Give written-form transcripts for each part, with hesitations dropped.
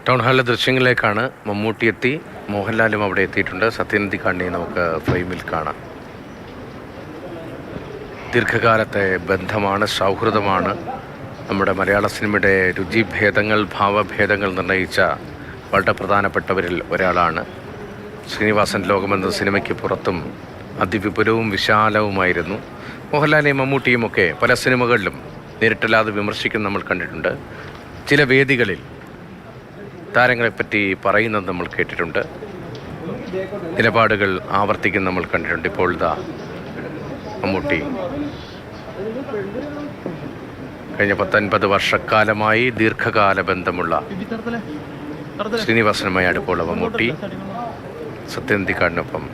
Town ഹാളിലെ ദൃശ്യങ്ങളിലേക്കാണ്. Mammootty എത്തി, മോഹൻലാലും അവിടെ എത്തിയിട്ടുണ്ട്. സത്യനന്ദിക്കാടിനെ നമുക്ക് ഫ്രെയിമിൽ കാണാം. ദീർഘകാലത്തെ ബന്ധമാണ്, സൗഹൃദമാണ്. നമ്മുടെ മലയാള സിനിമയുടെ രുചിഭേദങ്ങൾ, ഭാവഭേദങ്ങൾ നിർണ്ണയിച്ച വളരെ പ്രധാനപ്പെട്ടവരിൽ ഒരാളാണ് ശ്രീനിവാസൻ. ലോകമെന്ന സിനിമയ്ക്ക് പുറത്തും അതിവിപുലവും വിശാലവുമായിരുന്നു. മോഹൻലാലിനെയും മമ്മൂട്ടിയുമൊക്കെ പല സിനിമകളിലും നേരിട്ടല്ലാതെ വിമർശിക്കുന്ന നമ്മൾ കണ്ടിട്ടുണ്ട്. ചില വേദികളിൽ താരങ്ങളെപ്പറ്റി പറയുന്നത് നമ്മൾ കേട്ടിട്ടുണ്ട്. നിലപാടുകൾ ആവർത്തിക്കുന്ന നമ്മൾ കണ്ടിട്ടുണ്ട്. ഇപ്പോൾ ഇതാ മമ്മൂട്ടി കഴിഞ്ഞ 50 വർഷക്കാലമായി ദീർഘകാല ബന്ധമുള്ള ശ്രീനിവാസനുമായി അടുപ്പമുള്ള മമ്മൂട്ടി സത്യനന്ദിക്കാടിനൊപ്പം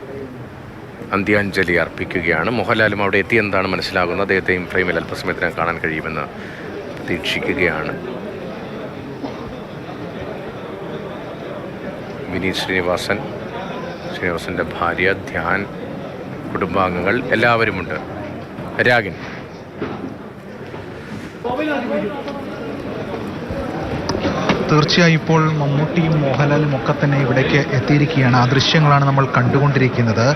അന്ത്യാഞ്ജലി അർപ്പിക്കുകയാണ്. മോഹൻലാലും അവിടെ എത്തിയെന്നാണ് മനസ്സിലാകുന്നത്. അദ്ദേഹത്തെയും ഫ്രെയിമിൽ അല്പസമയത്തിനകം കാണാൻ കഴിയുമെന്ന് പ്രതീക്ഷിക്കുകയാണ്. വിനീത് ശ്രീനിവാസൻ്റെ ഭാര്യ, ധ്യാൻ, കുടുംബാംഗങ്ങൾ എല്ലാവരുമുണ്ട്. രാഗിൻ തീർച്ചയായും ഇപ്പോൾ മമ്മൂട്ടിയും മോഹൻലാലും ഒക്കെ തന്നെ ഇവിടേക്ക് എത്തിയിരിക്കുകയാണ്. ആ ദൃശ്യങ്ങളാണ് നമ്മൾ കണ്ടുകൊണ്ടിരിക്കുന്നത്.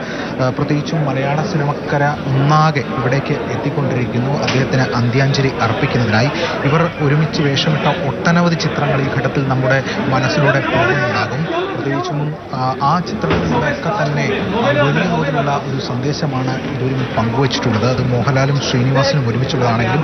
പ്രത്യേകിച്ചും മലയാള സിനിമക്കര ഒന്നാകെ ഇവിടേക്ക് എത്തിക്കൊണ്ടിരിക്കുന്നു അദ്ദേഹത്തിന് അന്ത്യാഞ്ജലി അർപ്പിക്കുന്നതിനായി. ഇവർ ഒരുമിച്ച് വേഷമിട്ട ഒട്ടനവധി ചിത്രങ്ങൾ ഈ ഘട്ടത്തിൽ നമ്മുടെ മനസ്സിലൂടെ പോകുന്നുണ്ടാകും. പ്രത്യേകിച്ചും ആ ചിത്രങ്ങളിലൂടെയൊക്കെ തന്നെ വലിയ തോതിലുള്ള ഒരു സന്ദേശമാണ് ഇതുവരും പങ്കുവച്ചിട്ടുള്ളത്. അത് മോഹൻലാലും ശ്രീനിവാസനും ഒരുമിച്ചുള്ളതാണെങ്കിലും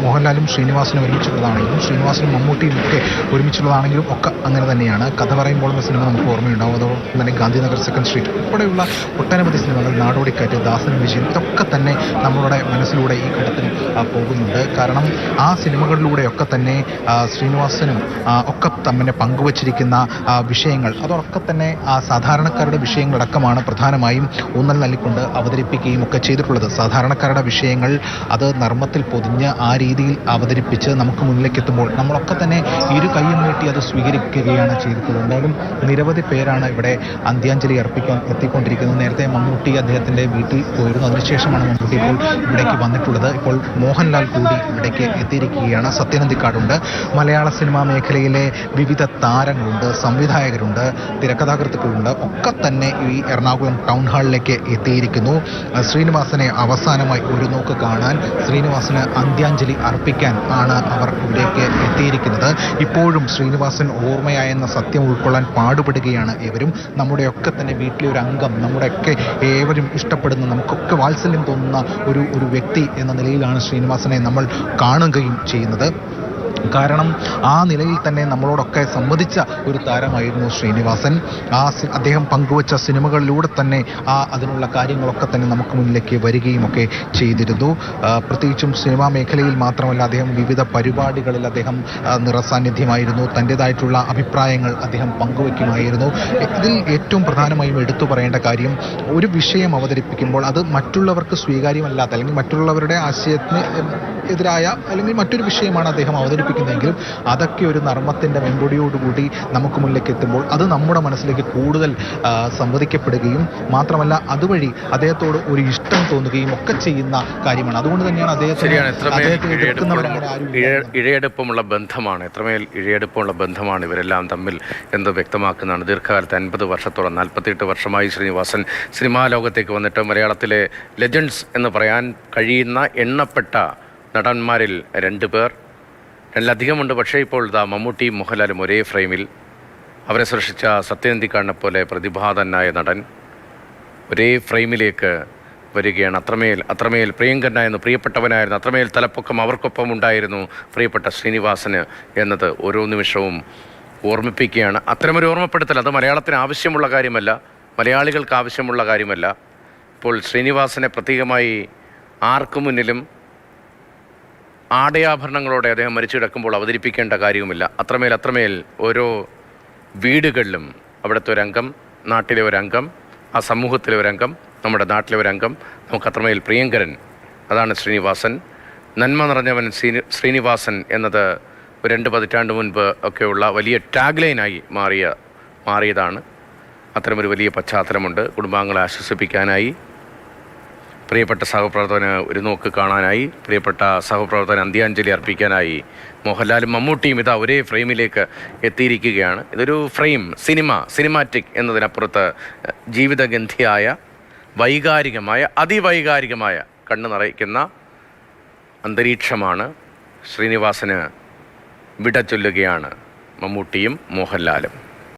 മോഹൻലാലും ശ്രീനിവാസനും ഒരുമിച്ചുള്ളതാണെങ്കിലും ശ്രീനിവാസനും മമ്മൂട്ടിയും ഒക്കെ ഒരുമിച്ചുള്ളതാണെങ്കിലും ഒക്കെ അങ്ങനെ തന്നെയാണ്. കഥ പറയുമ്പോൾ എന്ന സിനിമ നമുക്ക് ഓർമ്മയുണ്ടാവും. അതോടൊപ്പം തന്നെ ഗാന്ധിനഗർ സെക്കൻഡ് സ്ട്രീറ്റ് ഉൾപ്പെടെയുള്ള ഒട്ടനവധി സിനിമകൾ, നാടോടിക്കാറ്റ്, ദാസനും വിജയൻ, ഇതൊക്കെ തന്നെ നമ്മളുടെ മനസ്സിലൂടെ ഈ ഘട്ടത്തിൽ പോകുന്നുണ്ട്. കാരണം ആ സിനിമകളിലൂടെയൊക്കെ തന്നെ ശ്രീനിവാസനും ഒക്കെ തന്നെ പങ്കുവച്ചിരിക്കുന്ന വിഷയങ്ങൾ, അതൊക്കെ തന്നെ സാധാരണക്കാരുടെ വിഷയങ്ങളടക്കമാണ് പ്രധാനമായും ഊന്നൽ നൽകിക്കൊണ്ട് അവതരിപ്പിക്കുകയും ഒക്കെ ചെയ്തിട്ടുള്ളത്. സാധാരണക്കാരുടെ വിഷയങ്ങൾ അത് നർമ്മത്തിൽ പൊതിഞ്ഞ് ആ രീതിയിൽ അവതരിപ്പിച്ച് നമുക്ക് മുന്നിലേക്ക് എത്തുമ്പോൾ നമ്മളൊക്കെ തന്നെ ഇരു കൈയും നീട്ടി അത് സ്വീകരിക്കുകയാണ് ചെയ്തിട്ടുള്ളത്. എന്തായാലും നിരവധി പേരാണ് ഇവിടെ അന്ത്യാഞ്ജലി അർപ്പിക്കാൻ എത്തിക്കൊണ്ടിരിക്കുന്നത്. നേരത്തെ മമ്മൂട്ടി അദ്ദേഹത്തിൻ്റെ വീട്ടിൽ പോയിരുന്നു. അതിനുശേഷമാണ് മമ്മൂട്ടി ഇപ്പോൾ ഇവിടേക്ക് വന്നിട്ടുള്ളത്. ഇപ്പോൾ മോഹൻലാൽ കൂടി ഇവിടേക്ക് എത്തിയിരിക്കുകയാണ്. സത്യനന്ദിക്കാടുണ്ട്. മലയാള സിനിമാ മേഖലയിലെ വിവിധ താരങ്ങളുണ്ട്, സംവിധായകരുണ്ട്, തിരക്കഥാകൃത്തുക്കളുണ്ട്, ഒക്കെ തന്നെ ഈ എറണാകുളം ടൗൺ ഹാളിലേക്ക് എത്തിയിരിക്കുന്നു. ശ്രീനിവാസനെ അവസാനമായി ഒരു നോക്ക് കാണാൻ, ശ്രീനിവാസന് അന്ത്യാഞ്ജലി അർപ്പിക്കാൻ ആണ് അവർ ഇവിടേക്ക് എത്തിയിരിക്കുന്നത്. ഇപ്പോഴും ശ്രീനിവാസൻ ഓർമ്മയായെന്ന സത്യം ഉൾക്കൊള്ളാൻ പാടുപെടുകയാണ് ഏവരും. നമ്മുടെയൊക്കെ തന്നെ വീട്ടിലെ ഒരു അംഗം, നമ്മുടെയൊക്കെ ഏവരും ഇഷ്ടപ്പെടുന്ന, നമുക്കൊക്കെ വാത്സല്യം തോന്നുന്ന ഒരു വ്യക്തി എന്ന നിലയിലാണ് ശ്രീനിവാസനെ നമ്മൾ കാണുകയും ചെയ്യുന്നത്. കാരണം ആ നിലയിൽ തന്നെ നമ്മളോടൊക്കെ സംവദിച്ച ഒരു താരമായിരുന്നു ശ്രീനിവാസൻ. അദ്ദേഹം പങ്കുവച്ച സിനിമകളിലൂടെ തന്നെ അതിനുള്ള കാര്യങ്ങളൊക്കെ തന്നെ നമുക്ക് മുന്നിലേക്ക് വരികയും ഒക്കെ ചെയ്തിരുന്നു. പ്രത്യേകിച്ചും സിനിമാ മേഖലയിൽ മാത്രമല്ല, അദ്ദേഹം വിവിധ പരിപാടികളിൽ അദ്ദേഹം നിറസാന്നിധ്യമായിരുന്നു. തൻ്റേതായിട്ടുള്ള അഭിപ്രായങ്ങൾ അദ്ദേഹം പങ്കുവയ്ക്കുമായിരുന്നു. ഇതിൽ ഏറ്റവും പ്രധാനമായും എടുത്തു പറയേണ്ട കാര്യം, ഒരു വിഷയം അവതരിപ്പിക്കുമ്പോൾ അത് മറ്റുള്ളവർക്ക് സ്വീകാര്യമല്ലാത്ത അല്ലെങ്കിൽ മറ്റുള്ളവരുടെ ആശയത്തിന് എതിരായ അല്ലെങ്കിൽ മറ്റൊരു വിഷയമാണ് അദ്ദേഹം അവതരിപ്പിക്കുന്നതെങ്കിലും അതൊക്കെ ഒരു നർമ്മത്തിൻ്റെ വെമ്പൊടിയോടുകൂടി നമുക്ക് മുന്നിലേക്ക് എത്തുമ്പോൾ അത് നമ്മുടെ മനസ്സിലേക്ക് കൂടുതൽ സംവദിക്കപ്പെടുകയും മാത്രമല്ല അതുവഴി അദ്ദേഹത്തോട് ഒരു ഇഷ്ടം തോന്നുകയും ഒക്കെ ചെയ്യുന്ന കാര്യമാണ്. അതുകൊണ്ട് തന്നെയാണ് ഇഴയെടുപ്പമുള്ള ബന്ധമാണ്, എത്രമേൽ ഇഴയെടുപ്പമുള്ള ബന്ധമാണ് ഇവരെല്ലാം തമ്മിൽ എന്ന് വ്യക്തമാക്കുന്നതാണ്. ദീർഘകാലത്ത് 50 വർഷത്തോളം 48 വർഷമായി ശ്രീനിവാസൻ സിനിമാ ലോകത്തേക്ക് വന്നിട്ട് മലയാളത്തിലെ ലെജൻഡ്സ് എന്ന് പറയാൻ കഴിയുന്ന എണ്ണപ്പെട്ട നടന്മാരിൽ 2 പേർ, 2-ലധികമുണ്ട്. പക്ഷേ ഇപ്പോൾ ഇതാ മമ്മൂട്ടിയും മോഹൻലാലും ഒരേ ഫ്രെയിമിൽ. അവരെ സൃഷ്ടിച്ച സത്യനന്ദിക്കാടിനെ പോലെ പ്രതിഭാതനായ നടൻ ഒരേ ഫ്രെയിമിലേക്ക് വരികയാണ്. അത്രമേൽ പ്രിയങ്കരനായിരുന്നു, പ്രിയപ്പെട്ടവനായിരുന്നു, അത്രമേൽ തലപ്പൊക്കം അവർക്കൊപ്പം ഉണ്ടായിരുന്നു പ്രിയപ്പെട്ട ശ്രീനിവാസന് എന്നത് ഓരോ നിമിഷവും ഓർമ്മിപ്പിക്കുകയാണ്. അത്തരമൊരു ഓർമ്മപ്പെടുത്തൽ അത് മലയാളത്തിന് ആവശ്യമുള്ള കാര്യമല്ല, മലയാളികൾക്ക് ആവശ്യമുള്ള കാര്യമല്ല. ഇപ്പോൾ ശ്രീനിവാസനെ പ്രത്യേകമായി ആർക്കു മുന്നിലും ആടയാഭരണങ്ങളോടെ അദ്ദേഹം മരിച്ചു കിടക്കുമ്പോൾ അവതരിപ്പിക്കേണ്ട കാര്യവുമില്ല. അത്രമേൽ ഓരോ വീടുകളിലും അവിടുത്തെ ഒരംഗം, നാട്ടിലെ ഒരംഗം, ആ സമൂഹത്തിലെ ഒരംഗം, നമ്മുടെ നാട്ടിലെ ഒരംഗം, നമുക്ക് അത്രമേൽ പ്രിയങ്കരൻ. അതാണ് ശ്രീനിവാസൻ. നന്മ നിറഞ്ഞവൻ ശ്രീനിവാസൻ എന്നത് 2 പതിറ്റാണ്ട് മുൻപ് ഒക്കെയുള്ള വലിയ ടാഗ്ലൈനായി മാറിയതാണ്. അത്തരമൊരു വലിയ പശ്ചാത്തലമുണ്ട്. കുടുംബാംഗങ്ങളെ ആശ്വസിപ്പിക്കാനായി പ്രിയപ്പെട്ട സഹപ്രവർത്തകന് ഒരു നോക്ക് കാണാനായി, പ്രിയപ്പെട്ട സഹപ്രവർത്തകന് അന്ത്യാഞ്ജലി അർപ്പിക്കാനായി മോഹൻലാലും മമ്മൂട്ടിയും ഇതാ ഒരേ ഫ്രെയിമിലേക്ക് എത്തിയിരിക്കുകയാണ്. ഇതൊരു ഫ്രെയിം, സിനിമാറ്റിക് എന്നതിനപ്പുറത്ത് ജീവിതഗന്ധിയായ, വൈകാരികമായ, അതിവൈകാരികമായ, കണ്ണു നിറയ്ക്കുന്ന അന്തരീക്ഷമാണ്. ശ്രീനിവാസന് വിട ചൊല്ലുകയാണ് മമ്മൂട്ടിയും മോഹൻലാലും.